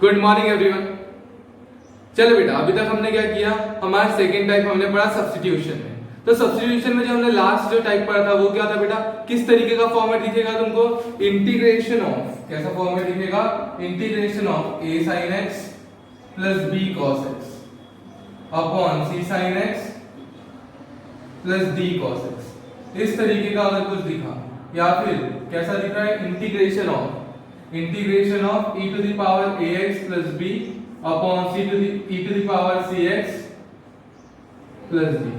Good morning everyone. चलो बेटा, अभी तक हमने क्या किया, हमारा सेकेंड टाइप हमने पढ़ा सब्स्टिट्यूशन में। तो सब्स्टिट्यूशन में जो हमने लास्ट जो टाइप पढ़ा था वो क्या था बेटा, किस तरीके का फॉर्मेट दिखेगा तुमको, इंटीग्रेशन ऑफ, कैसा फॉर्मेट दिखेगा, integration of a sin x plus b cos x upon c sin x plus d cos x, इस तरीके का अगर कुछ दिखा, या फिर कैसा दिख रहा है, integration of e to the power ax plus b upon e to the power cx plus d,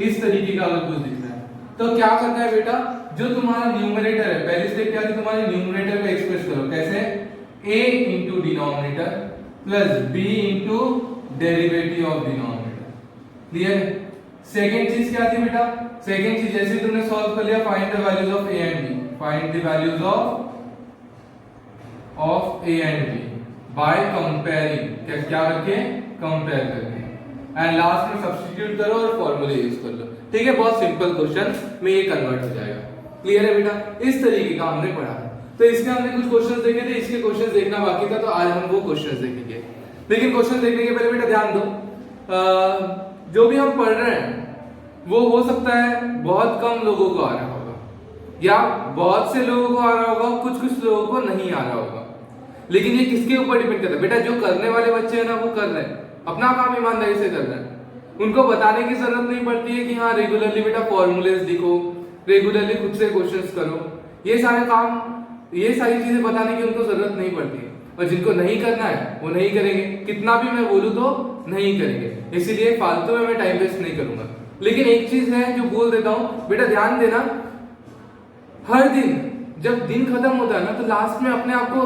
इस तरीके का अगर कुछ दिख रहा है तो क्या करना है बेटा, जो तुम्हारा न्यूमरेटर है, पहली स्टेप क्या थी, तुम्हारे न्यूमरेटर को एक्सप्रेस करो कैसे, a into denominator plus b into derivative of denominator. Clear? Second चीज क्या थी बेटा, सेकंड चीज जैसे तुमने सॉल्व कर लिया, find the values of a and b, find the values of a and b by comparing, क्या करके, कंपेयर करके, एंड लास्ट में सब्स्टिट्यूट करो और फॉर्मूले यूज कर लो। ठीक है, बहुत सिंपल क्वेश्चन में ये कन्वर्ट हो जाएगा। क्लियर है बेटा? इस तरीके का हमने पढ़ा है। तो इसके हमने कुछ क्वेश्चंस देखे थे, इसके क्वेश्चंस देखना बाकी था, तो आज हम वो क्वेश्चंस देखेंगे। लेकिन क्वेश्चन देखने के पहले बेटा ध्यान दो, जो भी हम पढ़ रहे हैं वो हो सकता है बहुत कम लोगों को आ रहा होगा, या बहुत से लोगों को आ रहा होगा, कुछ लोगों को नहीं आ रहा होगा। लेकिन ये किसके ऊपर डिपेंड करता है बेटा, जो करने वाले बच्चे हैं ना वो कर रहे हैं, अपना काम ईमानदारी से कर रहे हैं, उनको बताने की जरूरत नहीं पड़ती है कि हाँ रेगुलरली बेटा फॉर्मूलेस लिखो, रेगुलरली खुद से क्वेश्चंस करो, ये सारे काम, ये सारी चीजें बताने की उनको जरूरत नहीं पड़ती। और जिनको नहीं करना है वो नहीं करेंगे, कितना भी मैं बोलूं तो नहीं करेंगे, इसीलिए फालतू में मैं टाइम वेस्ट नहीं करूंगा। लेकिन एक चीज है जो बोल देता हूं बेटा, ध्यान देना, हर दिन जब दिन खत्म होता है ना तो लास्ट में अपने आप को,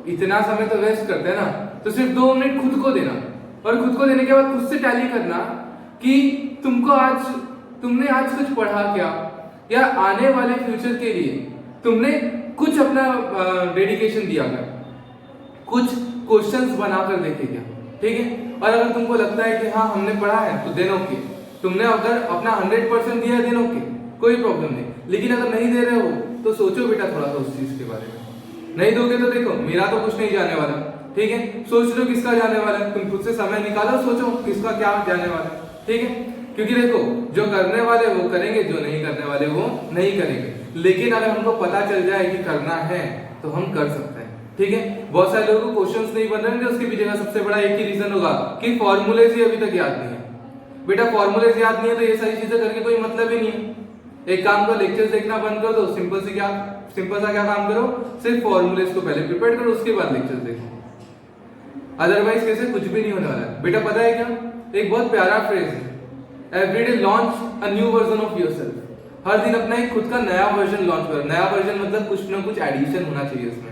इतना समय तो वेस्ट करते हैं ना, तो सिर्फ 2 मिनट खुद को देना, और खुद को देने के बाद खुद से टैली करना कि तुमने आज कुछ पढ़ा क्या, या आने वाले फ्यूचर के लिए तुमने कुछ अपना डेडिकेशन दिया क्या, कुछ क्वेश्चंस बनाकर देखे क्या। ठीक है, और अगर तुमको लगता है कि हाँ हमने पढ़ा है तो देन ओके, तुमने अगर अपना 100% दिया देन ओके, कोई प्रॉब्लम नहीं। लेकिन अगर नहीं दे रहे हो तो सोचो बेटा थोड़ा सा उस चीज के बारे में, नहीं दोगे तो देखो मेरा तो कुछ नहीं जाने वाला। ठीक है, सोच लो किसका जाने वाला है, तुम खुद से समय निकालो, सोचो किसका क्या जाने वाला है। ठीक है, क्योंकि देखो जो करने वाले वो करेंगे, जो नहीं करने वाले वो नहीं करेंगे। लेकिन अगर हमको पता चल जाए कि करना है तो हम कर सकते हैं। ठीक है, बहुत सारे लोगों को क्वेश्चंस नहीं बन रहे, उसके पीछे का सबसे बड़ा एक ही रीजन होगा कि फॉर्मूलेज ही अभी तक याद नहीं है। बेटा फॉर्मूलेज याद नहीं है तो ये सारी चीजें करके कोई मतलब ही नहीं है। एक काम करो, लेक्चर्स देखना बंद कर दो, सिंपल सा क्या काम करो, सिर्फ फॉर्मूलेज को पहले प्रिपेयर करो, उसके बाद लेक्चर्स देखो, अदरवाइज कैसे कुछ भी नहीं होने वाला है। बेटा पता है क्या, एक बहुत प्यारा फ्रेज है, everyday launch a new version of yourself. हर दिन अपना एक खुद का नया वर्जन लॉन्च करो। नया वर्जन मतलब कुछ ना कुछ एडिशन होना चाहिए उसमें।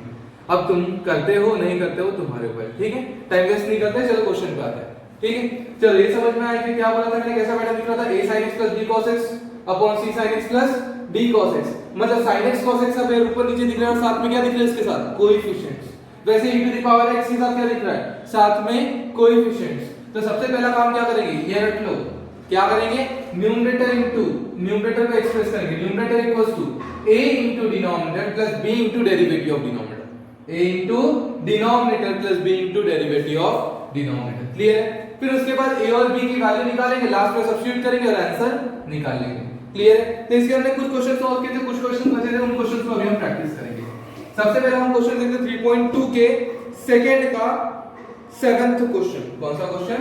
अब तुम करते हो नहीं करते हो तुम्हारे ऊपर। ठीक है, टाइम वेस्ट नहीं करते, चलो क्वेश्चन पे आते हैं। ठीक है, चलो ये समझ में आया कि क्या बोला था मैंने, कैसा पैटर्न दिख रहा था, a sin x plus b cos x upon c sin x plus d cos x, मतलब sin x cos x का पेयर ऊपर नीचे दिख रहा है और साथ में क्या दिख रहा है इसके साथ, कोएफिशिएंट्स। वैसे e to the power x के साथ क्या दिख रहा है, साथ में कोएफिशिएंट्स। तो सबसे पहला काम क्या करेंगे, ये रट लो, क्या करेंगे, न्यूमरेटर को एक्सप्रेस करेंगे, numerator equals to a into denominator plus b into derivative of denominator, a into denominator plus b into derivative of denominator. Clear है? फिर उसके बाद a और b की वैल्यू निकालेंगे, लास्ट में सब्स्टिट्यूट करेंगे और आंसर निकाल लेंगे। क्लियर है? तो इसके हमने कुछ क्वेश्चन सॉल्व किए थे, कुछ क्वेश्चन बचे थे, उन क्वेश्चंस को अभी हम प्रैक्टिस करेंगे। सबसे पहले हम क्वेश्चन देखते हैं 3.2 के सेकंड का 7th क्वेश्चन। कौन सा क्वेश्चन?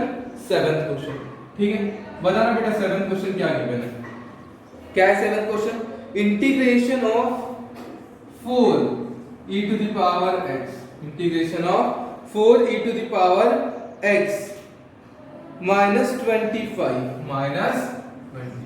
7th question. ठीक है, बताना बेटा 7th क्वेश्चन क्या गिवन है, क्या है 7th question, integration of 4 e to the power x, integration of 4 e to the power x minus 25 minus 20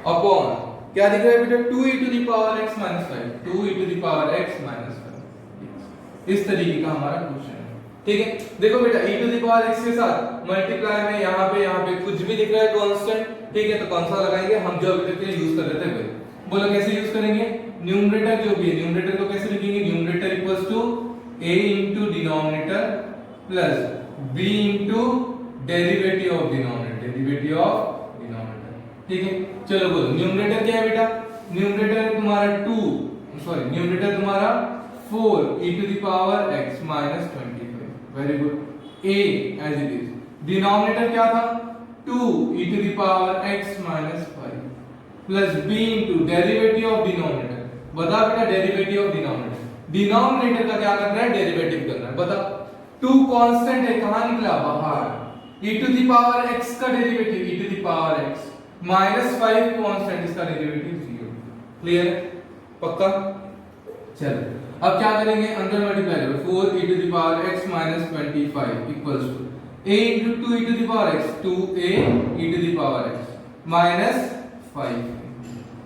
upon क्या दिख रहा है बेटा, 2 e to the power x minus 5, 2 e to the power x minus 5। इस तरीके का हमारा question है। ठीक है, देखो बेटा e to the power x के साथ मल्टीप्लाई में यहाँ पे कुछ भी दिख रहा है कांस्टेंट। ठीक है, तो कौन सा लगाएंगे, हम जो अभी तक के लिए यूज कर रहे थे वही। बोलो कैसे यूज करेंगे, न्यूमरेटर जो भी है, न्यूमरेटर को कैसे लिखेंगे, numerator equals to a into denominator plus b into derivative of denominator, derivative of denominator. ठीक है, चलो बोलो न्यूमरेटर क्या है बेटा, न्यूमरेटर तुम्हारा न्यूमरेटर तुम्हारा 4 e to the power x minus 20 very good, a as it is. Denominator क्या था 2 e to the power x minus 5 plus b into derivative of denominator. बता बेटा डेरिवेटिव ऑफ डिनोमिनेटर, डिनोमिनेटर का क्या करना है डेरिवेटिव करना है। बता 2 कांस्टेंट है कहां निकला बाहर, e to the power x का derivative e to the power x minus 5 constant इसका डेरिवेटिव 0। क्लियर पक्का। चलो अब क्या करेंगे अंदर मल्टीप्लाई करो 4 e to the power x minus 25 equals to a into 2 e to the power x 2a e to the power x minus 5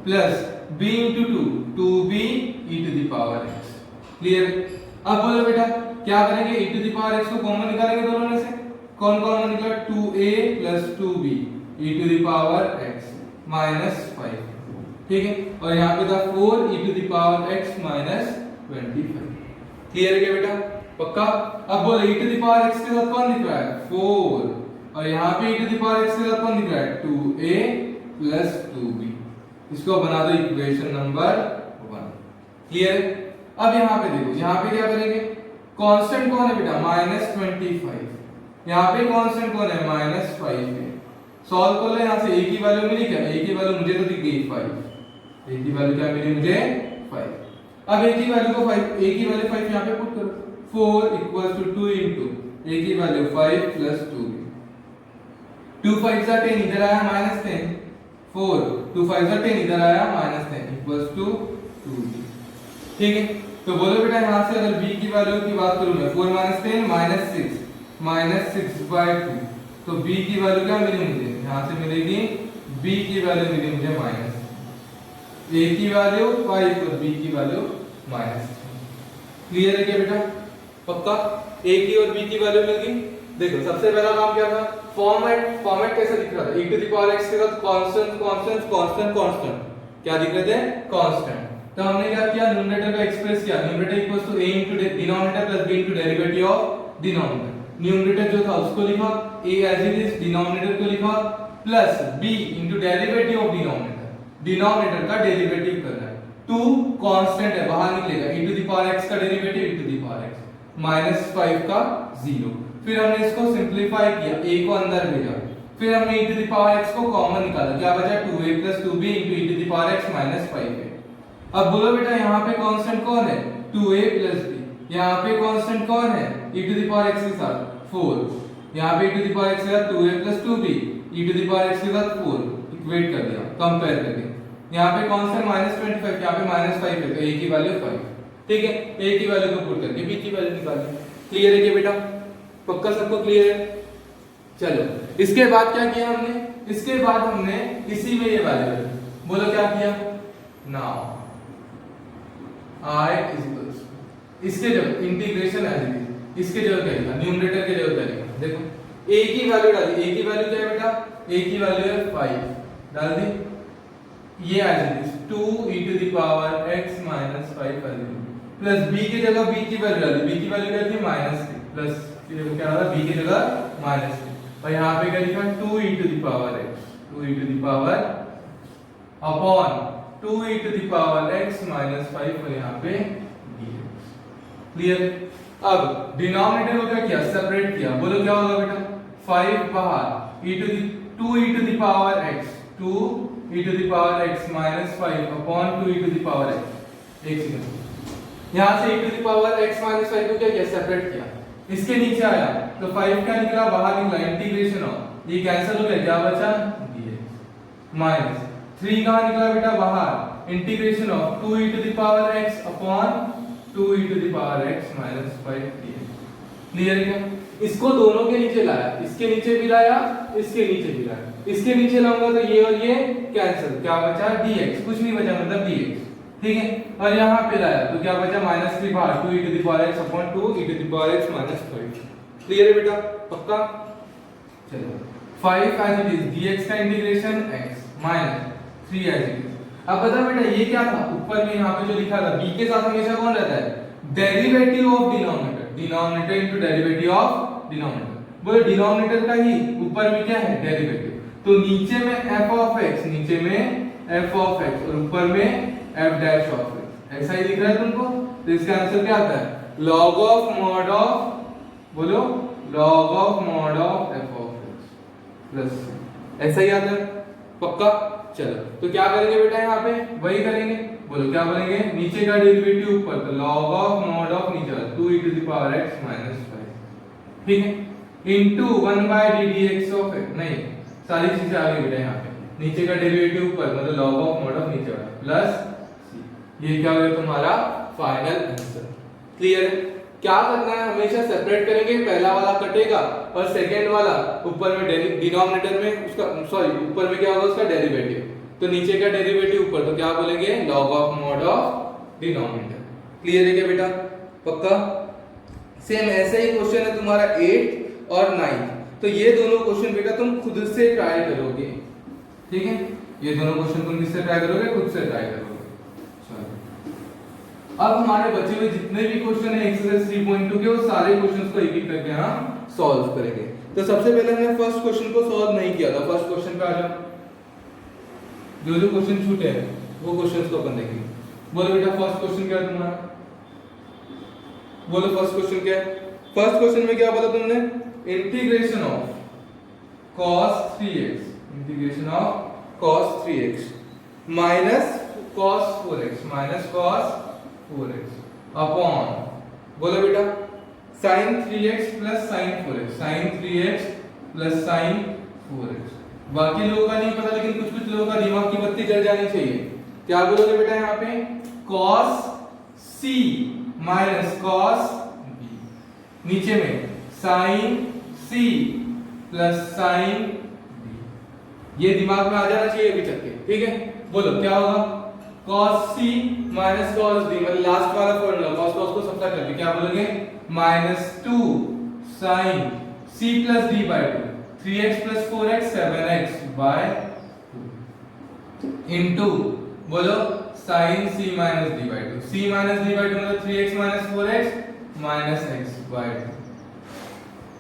plus b into 2 2b e to the power x। Clear. अब बोलो बेटा क्या करेंगे e to the power x को common निकालेंगे दोनों में से, कौन कॉमन निकला 2a plus 2b e to the power x minus 5। ठीक है, और यहाँ पे था 4 e to the power x minus 25। Clear है क्या बेटा पक्का। अब बोले e to the power x के साथ कौन दिख रहा है 4 और यहाँ पे e to the power x के साथ कौन दिख रहा है 2a प्लस 2b। इसको बना दो इक्वेशन नंबर 1। क्लियर। अब यहाँ पे देखो यहाँ पे क्या करेंगे कांस्टेंट कौन है बेटा -25, यहाँ पे कांस्टेंट कौन है -5 है। सॉल्व कर लो, यहाँ से a की वैल्यू मिली क्या, a की वैल्यू मुझे तो दिख गई 5, a की वैल्यू क्या मिली मुझे 5। अब a की वैल्यू को 5 a की वैल्यू 5 यहाँ पे पुट करो 4 equals to 2 into a की वैल्यू 5 plus 2b 2 5 जा 10 इधर आया -10 4 2 5 जा 10 इधर आया -10 equals to 2b। ठीक है, तो बोलो बेटा यहाँ से अगर b की वैल्यू की बात करूं मैं 4 -10 -6 by 2 तो b की वैल्यू क्या मिली मुझे, यहाँ से मिलेगी b की वैल्यू मिली मुझे a की वैल्यू 5 और b की वैल्यू -10। क्लियर है क्या बेटा पक्का। a की और b की वैल्यू मिल गई। देखो सबसे पहला काम क्या था फॉर्मेट कैसा दिख रहा था e to the power x के साथ कांस्टेंट क्या दिख रहे थे कांस्टेंट। तो हमने क्या किया न्यूमरेटर को एक्सप्रेस किया, numerator equals to a into denominator plus b into derivative of denominator. Numerator जो था उसको लिखा a as it is, denominator को लिखा plus b into derivative of denominator. Denominator का डेरिवेटिव करना है 2 कांस्टेंट है बाहर निकलेगा e to the power x का derivative e to the power x -5 का 0। फिर हमने इसको सिंपलीफाई किया a को अंदर भेजा, फिर हमने e to the power x को कॉमन निकाला, क्या बचा 2a plus 2b into e to the power x minus 5 है। अब बोलो बेटा यहाँ पे कांस्टेंट कौन है 2a plus b, यहाँ पे कांस्टेंट कौन है e to the power x के साथ 4, यहाँ पे e to the power x के साथ 2a plus 2b e to the power x के साथ 4 इक्वेट कर दिया कंपेयर करके। यहाँ पे कांस्टेंट -25 यहाँ पे -5 है तो a की वैल्यू 5। ठीक है, a की वैल्यू को पुट करके b की वैल्यू निकालें। क्लियर है क्या बेटा पक्का सबको क्लियर है। चलो इसके बाद क्या किया हमने, इसके बाद हमने इसी में ये वैल्यू रखी। बोलो क्या किया नाउ i इक्वल्स इसके जगह इंटीग्रेशन एज इट इज, इसके जगह क्या लिखा न्यूमरेटर के जगह क्या लिखा। देखो a की वैल्यू डाली, a की वैल्यू क्या है बेटा a की वैल्यू है 5 डाल दी, ये as it is 2 e to the power x minus 5 plus b की जगह b की वैल्यू डाली, b की वैल्यू क्या थी -3 प्लस क्या आ रहा b की जगह -3 और यहाँ पे क्या लिखा 2 e to the power x 2 e to the power upon 2 e to the power x minus 5 और यहाँ पे dx। क्लियर। अब डिनोमिनेटर को क्या किया सेपरेट किया, बोलो क्या होगा बेटा 5 बाहर e to the 2 e to the power x 2 e to the power x minus 5 upon 2 e to the power x। एक सेकंड, यहाँ से e to the power x minus 5 को क्या किया सेपरेट किया, इसके नीचे आया तो 5 का निकला बाहर निकला इंटीग्रेशन ऑफ ये कैंसिल हो गया क्या बचा dx माइनस 3 कहां निकला बेटा बाहर integration of 2 e to the power x अपॉन 2 e to the power x minus 5 dx। Clear है क्या। इसको दोनों के नीचे लाया, इसके नीचे भी लाया इसके नीचे भी लाया, इसके नीचे लाऊंगा तो ये और ये कैंसिल, क्या बचा dx, कुछ नहीं बचा मतलब dx। ठीक है, और यहाँ पे लाया तो क्या बचा -3 बाहर 2 e to the power x अपॉन 2 e to the power x minus 5। Clear है बेटा पक्का। चलो 5 एज इट इज dx का integration x minus 3 as it is. अब बता बेटा ये क्या था ऊपर में यहाँ पे जो लिखा था b के साथ हमेशा कौन रहता है derivative of denominator, denominator into derivative of denominator. बोले डिनोमिनेटर का ही ऊपर में क्या है डेरिवेटिव, तो नीचे में f ऑफ x, नीचे में f ऑफ x और ऊपर में f डैश ऑफ x। ऐसा ही दिख रहा है तुमको, तो इसका आंसर क्या आता है log ऑफ mod ऑफ बोलो log of mod of f of x plus ऐसा ही आता है पक्का। चलो तो क्या करेंगे बेटा यहाँ पे वही करेंगे। बोलो क्या बोलेंगे नीचे का डेरिवेटिव ऊपर तो log ऑफ mod ऑफ नीचे 2e to the power x minus 5 ठीक है into 1 by ddx of x नहीं सारी चीजें आ गई बेटा यहाँ पे नीचे का डेरिवेटिव ऊपर मतलब log ऑफ mod ऑफ नीचे वाला प्लस ये क्या होगा तुम्हारा फाइनल आंसर। क्लियर है। क्या करना है हमेशा सेपरेट करेंगे पहला वाला कटेगा और सेकंड वाला ऊपर में डिनोमिनेटर में उसका सॉरी ऊपर में क्या होगा उसका डेरिवेटिव तो नीचे का डेरिवेटिव ऊपर तो क्या बोलेंगे log of mod of denominator. Clear है क्या बेटा पक्का। सेम ऐसे ही क्वेश्चन है तुम्हारा 8 और 9 तो ये दोनों क्वेश्चन बेटा तुम खुद से ट्राई करोगे ठीक है ये दोनों क्वेश्चन तुम किससे ट्राई करोगे खुद से ट्राई करोगे। अब हमारे बचे हुए जितने भी क्वेश्चन है एक्सरसाइज 3.2 के वो सारे क्वेश्चंस को एक एक करके हम सॉल्व करेंगे। तो सबसे पहले हमने फर्स्ट क्वेश्चन को सॉल्व नहीं किया था फर्स्ट क्वेश्चन पे आ जाओ जो क्वेश्चन छूटे हैं वो क्वेश्चंस को अपन देखेंगे। बोलो बेटा फर्स्ट क्वेश्चन क्या है तुम्हारा बोलो फर्स्ट क्वेश्चन क्या है। फर्स्ट क्वेश्चन में क्या बोला तुमने integration of cos 3x integration of cos 3x minus cos 4x upon बोलो बेटा sin 3x plus sin 4x sin 3x plus sin 4x। बाकी लोगों का नहीं पता लेकिन कुछ कुछ लोगों का दिमाग की बत्ती जल जानी चाहिए। क्या बोलोगे बेटा यहाँ पे cos c minus cos b नीचे में sin c plus sin b ये दिमाग में आ जाना चाहिए अभी तक के ठीक है। बोलो क्या होगा cos c minus cos d मतलब लास्ट वाला फॉर्मूला cos cos को सब्ट्रैक्ट करके क्या बोलोगे minus 2 sin c plus d by 2 3x plus 4x 7x by 2 into बोलो sin c minus d by 2 c minus d by 2 मतलब 3x minus 4x minus x by 2।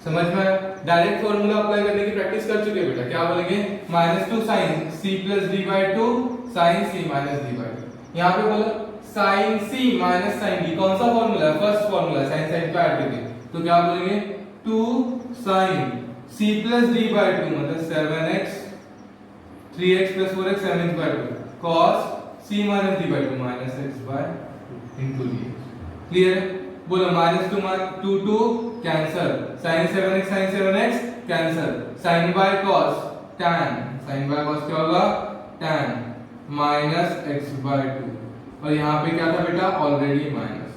समझ में direct formula apply करने की practice कर चुके बेटा। क्या बोलेंगे minus 2 sin c plus d by 2 sin c minus d by 2 यहाँ पे बोलो sin c minus sin d कौन सा फॉर्मूला है फर्स्ट फॉर्मूला sin sin पे ऐड करके तो क्या बोलेंगे 2 sin c plus d by 2 मतलब 7x 3x plus 4x 7x by 2 cos c minus d by 2 minus x by 2 into dx। Clear है। बोलो minus 2 2 cancel sin 7x cancel sin by cos tan sin by cos क्या होगा tan minus x by 2 और यहाँ पे क्या था बेटा ऑलरेडी माइनस।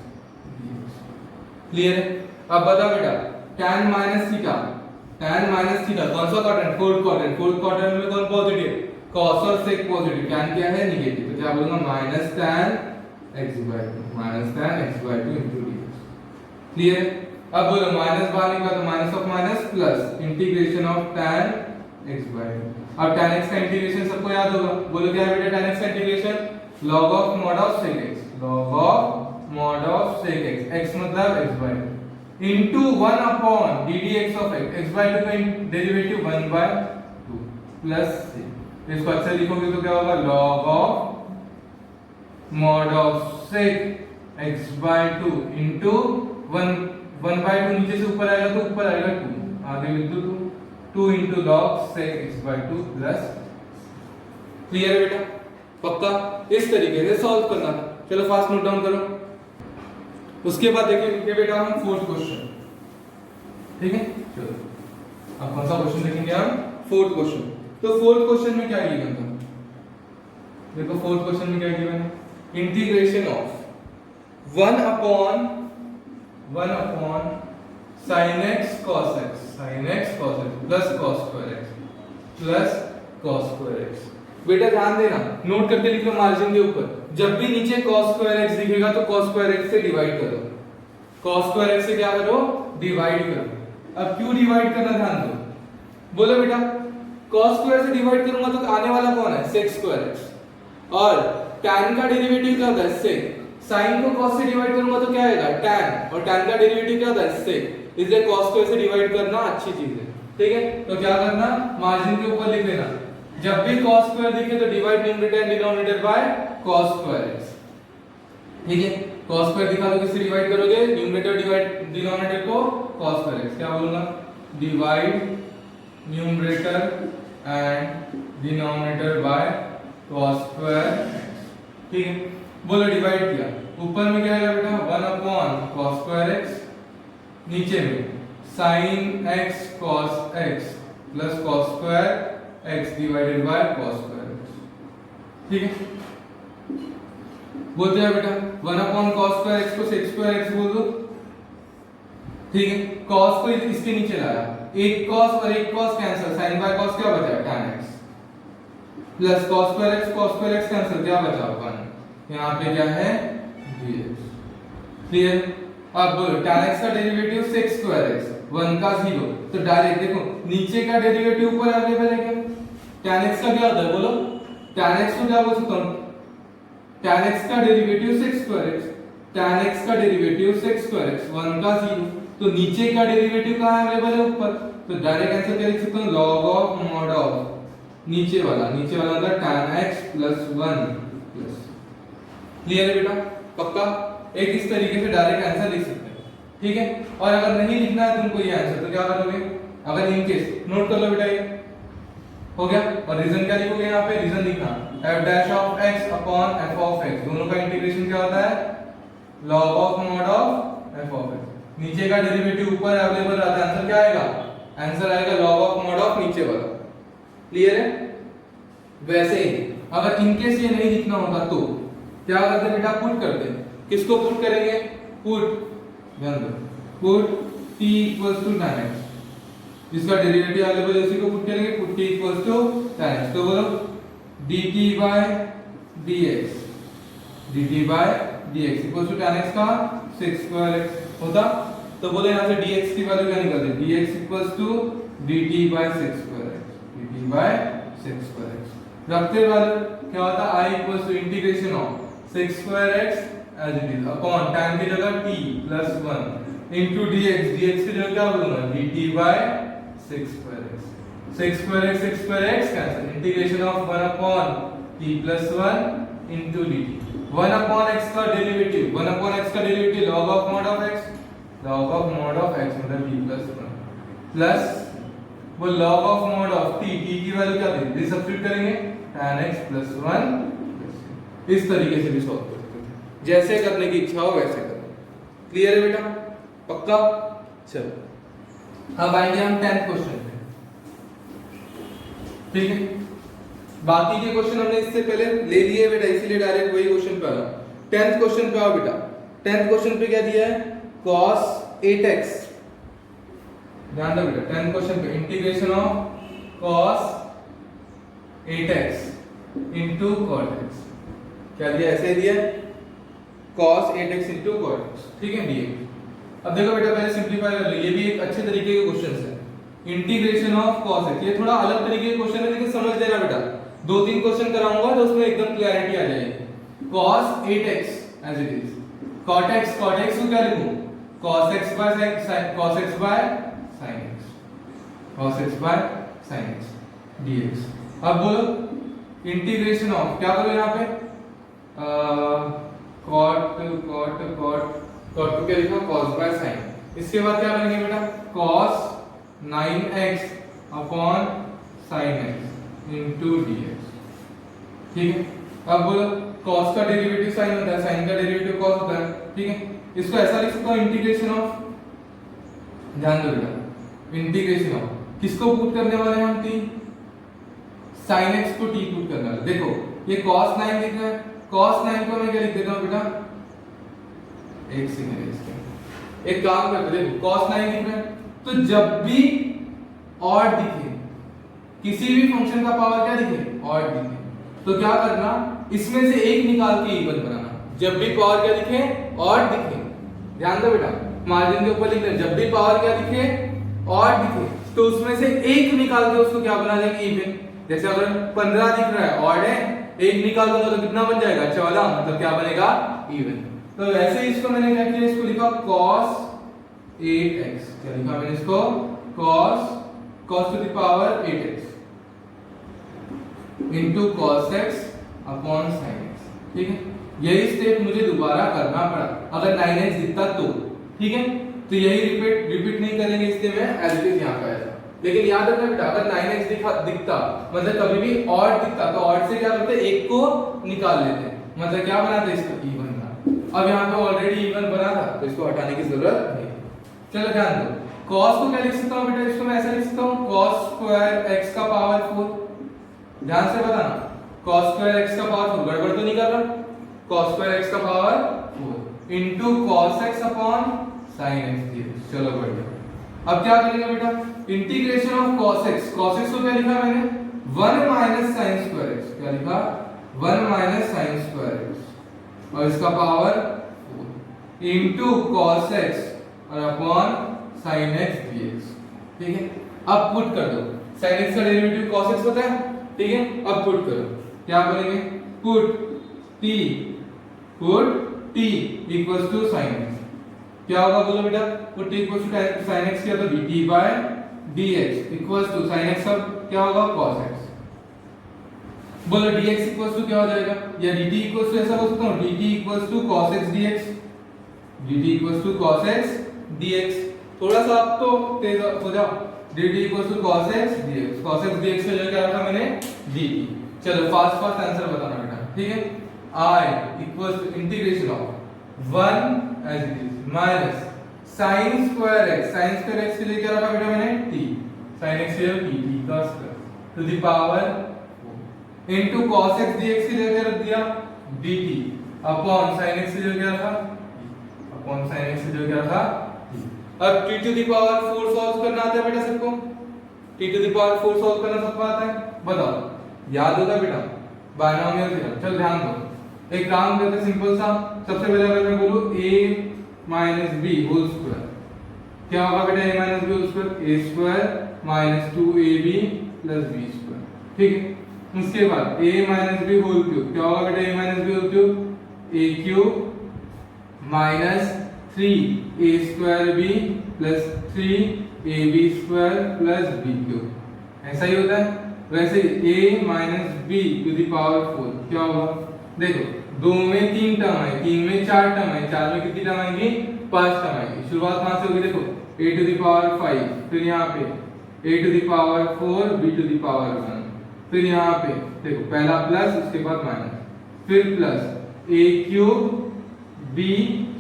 क्लियर है। अब बता बेटा tan माइनस थीटा कौन सा क्वाड्रेंट फोर्थ क्वाड्रेंट में कौन पॉजिटिव cos और sec पॉजिटिव tan क्या है नेगेटिव तो क्या बोलूंगा minus tan x by 2 into dx। Clear. अब बोलो माइनस बाहर निकला तो minus of minus plus integration of tan x by 2। अब tan x का इंटीग्रेशन सबको याद होगा बोलो क्या है बेटा tan x का integration log of mod of sec x log of mod of sec x x मतलब x by 2 into 1 upon ddx of x by 2 का डेरिवेटिव 1 बाय 2 प्लस इसको अच्छे लिखोगे तो क्या होगा log of mod of sec x by 2 into 1 by 2 नीचे से ऊपर आएगा तो ऊपर आएगा 2 आगे लिख दो 2 into log sec x by 2 plus. Clear है बेटा पक्का। इस तरीके से सॉल्व करना। चलो फास्ट नोट डाउन करो। उसके बाद देखेंगे बेटा हम फोर्थ क्वेश्चन ठीक है। चलो अब कौन सा क्वेश्चन देखेंगे हम फोर्थ क्वेश्चन। तो फोर्थ क्वेश्चन में क्या गिवन था देखो फोर्थ क्वेश्चन में क्या गिवन है integration of 1 upon sin x cos x plus cos square x बेटा ध्यान देना नोट करके लिख लो मार्जिन के ऊपर जब भी नीचे cos square x दिखेगा तो cos square x से डिवाइड करो cos square x से क्या करो डिवाइड करो। अब क्यों डिवाइड करना ध्यान दो बोलो बेटा cos square से डिवाइड करूंगा तो आने वाला कौन है sec square x और tan का डेरिवेटिव क्या होता है sec sin को cos से डिवाइड करूंगा तो क्या आएगा tan और tan का डेरिवेटिव क्या होता है sec इसलिए cos को ऐसे डिवाइड करना अच्छी चीज है ठीक है। तो क्या करना मार्जिन के ऊपर लिख देना जब भी cos स्क्वायर दिखे तो divide numerator and denominator by cos square x ठीक है, cos स्क्वायर दिखा दो, किससे डिवाइड करोगे, न्यूमरेटर डिवाइड डिनोमिनेटर को cos स्क्वायर x, क्या बोलूंगा, divide numerator and denominator by cos square x। ठीक है, बोलो डिवाइड किया, ऊपर में क्या आएगा बेटा 1 अपॉन cos स्क्वायर x, नीचे में sin x cos x plus cos square x divided by cos square x। ठीक है, बोलते हैं बेटा 1 अपॉन cos स्क्वायर x को sec स्क्वायर x बोल दो। ठीक है, cos को इसके नीचे लाया, एक cos और एक cos cancel, sin by cos क्या बचा tan x plus cos square x cancel, क्या बचा 1, यहाँ पे क्या है dx। क्लियर, अब बोलो tan x का डेरिवेटिव sec स्क्वायर x 1 का 0, तो डायरेक्ट देखो नीचे का डेरिवेटिव ऊपर अवेलेबल है क्या, tan x का क्या होता है बोलो, tan x को क्या बोल सकता हूं, tan x का derivative sec square x, tan x का डेरिवेटिव sec स्क्वायर x 1 का 0, तो नीचे का डेरिवेटिव कहां अवेलेबल है ऊपर, तो डायरेक्ट आंसर क्या लिख सकता हूं, log ऑफ mod ऑफ नीचे वाला मतलब tan x plus 1 plus. Clear है बेटा, पक्का, एक इस तरीके से डायरेक्ट आंसर लिख सकते हैं। ठीक है, और अगर नहीं लिखना है तुमको ये आंसर तो क्या करोगे, अगर इन केस नोट कर लो बेटा, ये हो गया, और रीजन क्या लिखोगे, यहाँ पे रीजन लिखना f dash of x upon f of x, दोनों का इंटीग्रेशन क्या होता है, log of mod of f of x, नीचे का डेरिवेटिव ऊपर अवेलेबल रहता है, आंसर क्या आएगा, आंसर आएगा log ऑफ mod ऑफ नीचे वाला। क्लियर है, वैसे ही अगर इनकेस ये नहीं लिखना होगा तो क्या करते बेटा, पुट करते हैं, किसको पुट करेंगे, पुट ध्यान दो, put t equals to tan x, जिसका डेरिवेटिव अवेलेबल है उसी को पुट करेंगे, put t equals to tan x, तो बोलो dt by dx, dt by dx equals to tan x का sec स्क्वायर x होता, तो बोले यहां से dx की वैल्यू क्या निकालते, dx equals to dt by sec square x, dt by sec square x, रखते वैल्यू क्या होता, I equals to integration of sec square x as it is upon tan की जगह t plus 1 into dx, dx की जगह क्या बोलूंगा, dt by sec square x, sec square x cancel, integration of 1 upon t plus 1 into dt, 1 upon x का derivative, 1 upon x का derivative log of mod of x, log of mod of x मतलब t plus 1 plus वो log of mod of t, t की value क्या देंगे, ये substitute करेंगे tan x plus 1, इस तरीके से भी सॉल्व कर सकते हैं, जैसे करने की इच्छा हो वैसे करो। क्लियर है बेटा, पक्का, चलो अब आएंगे हम 10th क्वेश्चन पे। ठीक है, बाकी के क्वेश्चन हमने इससे पहले ले लिए बेटा, इसीलिए डायरेक्ट वही क्वेश्चन पे आ रहा। 10th क्वेश्चन पे आओ बेटा, 10th क्वेश्चन पे क्या दिया है, cos 8x, ध्यान दो बेटा 10th क्वेश्चन पे integration of cos 8x into cot x, क्या दिया, ऐसे दिया cos 8x into cot x, ठीक है dx। अब देखो बेटा पहले सिंपलीफाई कर लो, ये भी एक अच्छे तरीके के क्वेश्चन है, इंटीग्रेशन ऑफ cos x, ये थोड़ा अलग तरीके के क्वेश्चन है लेकिन समझ लेना बेटा, 2-3 क्वेश्चन कराऊंगा तो उसमें एकदम क्लैरिटी आ जाएगी। cos 8x as it is, cot x को क्या लिखूं, cos x by sin x, cos x by sin x dx। अब बोलो इंटीग्रेशन ऑफ, क्या करो यहाँ पे cot को क्या लिखा, cos by sin, इसके बाद क्या बनेंगे बेटा, cos 9x upon sin x into dx। ठीक है, अब बोलो cos का डेरिवेटिव sin होता है, sin का डेरिवेटिव cos होता है, ठीक है, इसको ऐसा लिख सकता हूं इंटीग्रेशन ऑफ, ध्यान दो बेटा इंटीग्रेशन ऑफ किसको पुट करने वाले हैं हम, t sin x को t पुट करने वाले। देखो ये cos 9 लिख रहा है, cos 9 को मैं क्या लिख देता हूं बेटा, एक सेकंड, इसके एक काम करते, देखो cos 9 लिख रहा है तो जब भी ऑड दिखे, किसी भी फंक्शन का पावर क्या दिखे, ऑड दिखे, तो क्या करना, इसमें से एक निकाल के इवन बनाना, जब भी पावर क्या दिखे, ऑड दिखे, ध्यान दो बेटा मार्जिन के ऊपर लिख दें, जब भी पावर क्या दिखे, ऑड दिखे, तो उसमें से एक निकाल के उसको क्या बना देंगे, इवन। जैसे अगर 15 दिख रहा है, ऑड है, एक निकाल दूंगा तो कितना बन जाएगा, 14, मतलब क्या बनेगा, इवन। तो वैसे ही इसको मैंने क्या किया, इसको लिखा cos 8x, क्या लिखा मैंने इसको, cos to the power 8x into cos x upon sin x, ठीक है। यही स्टेप मुझे दोबारा करना पड़ा अगर 9x दिखता तो, ठीक है। तो यही रिपीट नहीं करेंगे, इसलिए मैं एज इट इज यहाँ पे आया। लेकिन याद रखना बेटा, अगर 9x दिखता मतलब कभी भी ऑड दिखता तो ऑड से क्या करते, एक को निकाल लेते, मतलब क्या बनाते, इसका इवन था। अब यहाँ पे ऑलरेडी इवन बना था तो इसको हटाने की जरूरत नहीं। चलो ध्यान दो, cos को क्या लिख सकता हूँ बेटा, इसको मैं ऐसा लिख सकता हूँ cos स्क्वायर x का पावर 4। ध्यान से बताना, cos स्क्वायर x का पावर 4, गड़बड़ तो नहीं कर रहा, cos स्क्वायर x का power 4 into cos x upon sin x dx। चलो बढ़िया। अब क्या करेंगे बेटा, इंटीग्रेशन ऑफ cos x को क्या लिखा मैंने 1 माइनस sin स्क्वायर x, क्या लिखा 1 माइनस sin स्क्वायर x और इसका पावर 4 इनटू cos x और अपॉन sin x dx, ठीक है। अब पुट कर दो, sin x का डेरिवेटिव cos x होता है, ठीक है। अब पुट करो, क्या करेंगे, put t equals to sin x, क्या होगा बोलो बेटा, put t equals to sin x किया तो dt by dx equals to sin x अब क्या होगा cos x। बोलो dx इक्वल्स टू क्या हो जाएगा, या dt इक्वल्स टू ऐसा बोल सकता हूं dt equals to cos x dx, dt equals to cos x dx। थोड़ा सा आप तो तेज हो जाओ, dt equals to cos x dx, cos x dx का जो क्या रखा मैंने dt। चलो फास्ट आंसर बताना बेटा, ठीक है। I equals to integration of 1 as it is minus sin square x के लिए क्या रखा बेटा मैंने t, sin x के लिए t का square to the power into cos x dx के लिए क्या रख दिया dt अपॉन sin x के लिए क्या रखा अपॉन sin x के लिए क्या रखा t। अब t to the power 4 solve करना आता है बेटा सबको, t to the power 4 solve करना सबको आता है, बताओ याद होता बेटा बायनोमियल थ्योरम। चल ध्यान दो, एक काम करते सिंपल सा, सबसे पहले अगर मैं बोलूं a minus b whole square, क्या होगा बेटा a minus b whole square, a square minus 2ab plus b square, ठीक है। उसके बाद a minus b whole cube, क्या होगा बेटा a minus b whole cube, a cube minus 3a square b plus 3ab square plus b cube, ऐसा ही होता है। वैसे a minus b to the power 4 क्या होगा, देखो 2 में 3 टर्म है, 3 में 4 टर्म है, 4 में कितनी टर्म आएंगी 5 टर्म आएंगी। शुरुआत कहां से होगी, देखो a टू द पावर 5, फिर यहाँ पे a to the power 4 b to the power 1, फिर यहाँ पे देखो पहला प्लस उसके बाद माइनस, फिर plus a cube b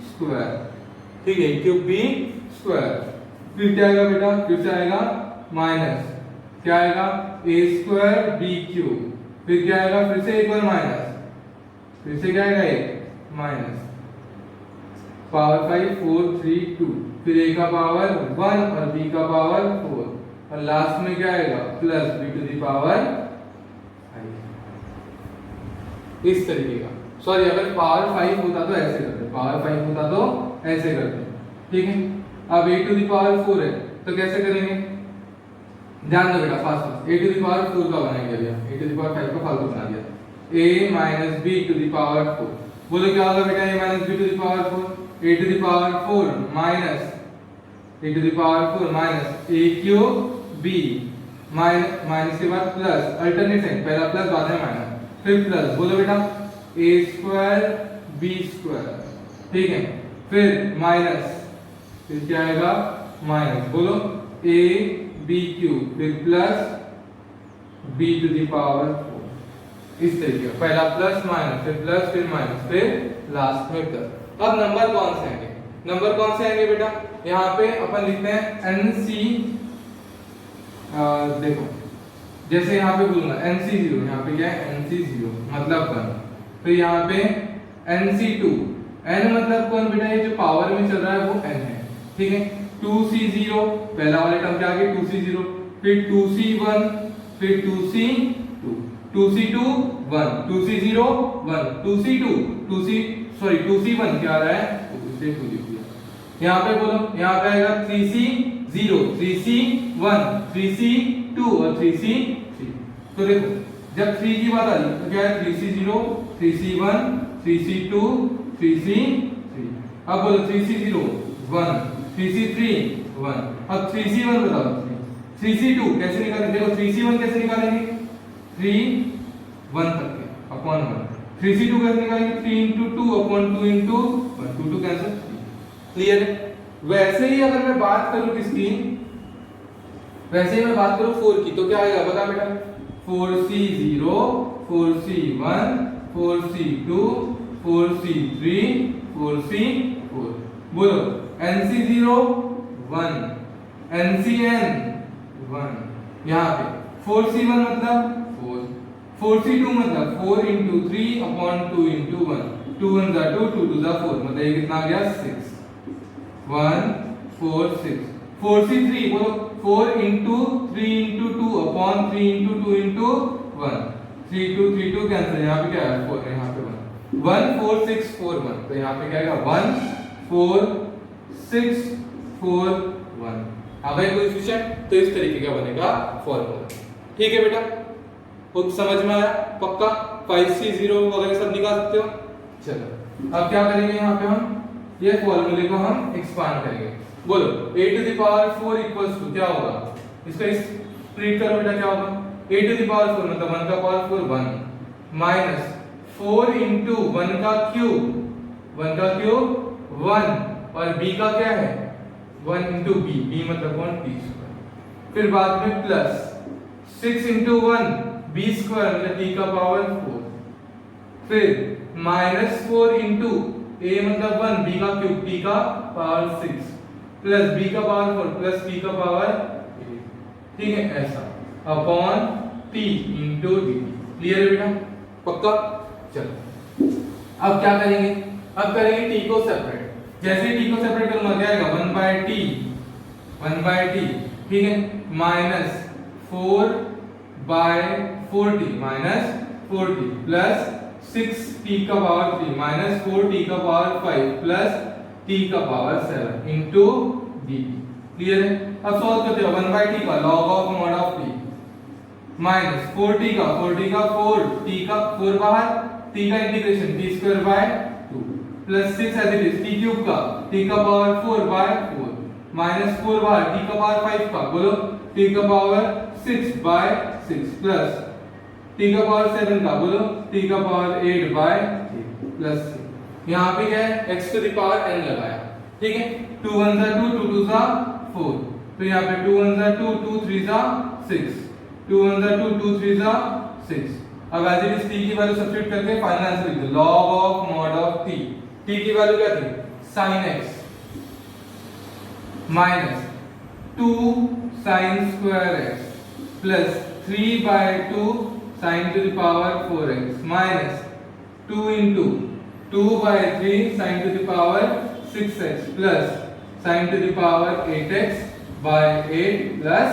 square, ठीक है, क्यूब b स्क्वायर, फिर क्या आएगा बेटा, फिर से आएगा माइनस, क्या आएगा a स्क्वायर b क्यूब, फिर क्या आएगा फिर से एक बार माइनस, फिर से क्या आएगा एक माइनस, पावर 5 4 3 2, फिर a का पावर 1 और b का पावर 4 और लास्ट में क्या आएगा plus b to the power 5, इस तरीके का। सॉरी अगर पावर 5 होता तो ऐसे करते, पावर 5 होता तो ऐसे करते, ठीक है। अब a टू द पावर 4 है तो कैसे करेंगे, ध्यान दो बेटा fast, a to the power 4 का बनाएंगे, a टू द पावर 5 का फालतू बना दिया, a minus b to the power 4, बोलो क्या होगा बेटा a minus b to the power 4, a to the power 4 minus a to the power 4 minus a cube b minus के बाद प्लस, अल्टरनेट साइन, पहला प्लस बाद में माइनस, फिर प्लस, बोलो बेटा a स्क्वायर b स्क्वायर, ठीक है, फिर माइनस, फिर क्या आएगा माइनस, बोलो a b क्यूब, फिर plus b to the power 4, इस तरीके का, पहला प्लस माइनस, फिर प्लस, फिर माइनस, फिर लास्ट में प्लस। अब नंबर कौन से आएंगे, नंबर कौन से आएंगे बेटा, यहाँ पे अपन लिखते हैं nc, देखो जैसे यहाँ पे बोलूंगा nc0, यहाँ पे क्या है nc0 मतलब 1, फिर यहाँ पे nc2, n मतलब कौन बेटा, ये जो पावर में चल रहा है वो n है, ठीक है। 2c0 पहला वाले टर्म क्या आ गया 2c0, फिर 2c1, फिर 2c2, 2c2 1, 2c0 1, 2c2 2c1 क्या आ रहा है, उसे 2 लिख दिया। यहाँ पे बोलो, यहाँ पे आएगा 3c0, 3c1, 3c2 और 3c3। तो देखो जब 3 की बात आ रही तो क्या है 3c0, 3c1, 3c2, 3c3। अब बोलो 3c0 1, 3c3 1, अब 3c1 बताओ, 3c2 कैसे निकालेंगे, देखो 3c1 कैसे निकालेंगे, 3 1 तक के अपॉन 1, 3c2 कैसे निकालेंगे, 3 into 2 upon 2 into 1, 2 2 cancel, clear है। वैसे ही अगर मैं बात करूं किसकी, वैसे ही मैं बात करूं 4 की, तो क्या आएगा बता बेटा, 4c0 4c1 4c2 4c3 4c4, बोलो nc0 1 ncn 1, यहाँ पे 4c1 मतलब 4, 4c2 मतलब 4 into 3 upon 2 into 1, 2 1 जा 2 2 2 जा 4, मतलब ये कितना आ गया 6, 1 4 6, 4c3 बोलो 4 into 3 into 2 upon 3 into 2 into 1, 3 2 3 2 cancel, यहाँ पे क्या है 4, यहाँ पे 1 4 6 4 1, तो यहाँ पे क्या आएगा 1 4 6 4 1। अब है कोई क्वेश्चन, तो इस तरीके का बनेगा फॉर्मूला, ठीक है बेटा, खुद समझ में आया पक्का, 5c0 वगैरह सब निकाल सकते हो। चलो अब क्या करेंगे, यहाँ पे हम ये फॉर्मूले को हम एक्सपांड करेंगे, बोलो a to the power 4 equals to क्या होगा, इसका स्प्लिट करो बेटा, क्या होगा a to the power 4 मतलब 1 का पावर 4 1 माइनस 4 into 1 का क्यूब 1 का क्यूब 1 और b का क्या है 1 into b, b मतलब कौन t स्क्वायर, फिर बाद में प्लस 6 into 1 b स्क्वायर मतलब t का पावर 4, फिर माइनस 4 into a मतलब 1 b का क्यूब t का पावर 6 प्लस b का पावर 4 प्लस t का पावर 8, ठीक है ऐसा, upon t into dt, clear है बेटा पक्का। चलो अब क्या करेंगे, अब करेंगे t को सेपरेट, जैसे t को सेपरेट करूंगा क्या आएगा 1 by t, ठीक है, minus 4 by 4t minus 4t plus 6t का पावर 3 माइनस 4t का पावर 5 प्लस t का पावर 7 into dt, क्लियर है। अब सॉल्व करते हो 1 by t का log of mod of t minus 4t का 4t का 4 बाहर, t का integration t square by 2 plus 6 as it is t cube का t का पावर 4 बाय 4 माइनस 4 बाहर t का पावर 5 का बोलो t का पावर 6 बाय 6 प्लस t का पावर 7 का बोलो t का पावर 8 बाय 8 प्लस यहाँ पे क्या है x to the power n लगाया, ठीक है, 2 1 जा 2 2 2 जा 4, तो यहाँ पे 2 1 जा 2 2 3 जा 6, 2 1 जा 2 2 3 जा 6, अब एज इट इज t की वैल्यू सब्स्टिट्यूट करके फाइनल आंसर लिख दो, log of mod of t, t की वैल्यू क्या थी sin x minus 2 sin square x plus 3 by 2 sin to the power 4x minus 2 into 2 by 3 sin to the power 6x plus sin to the power 8x by 8 plus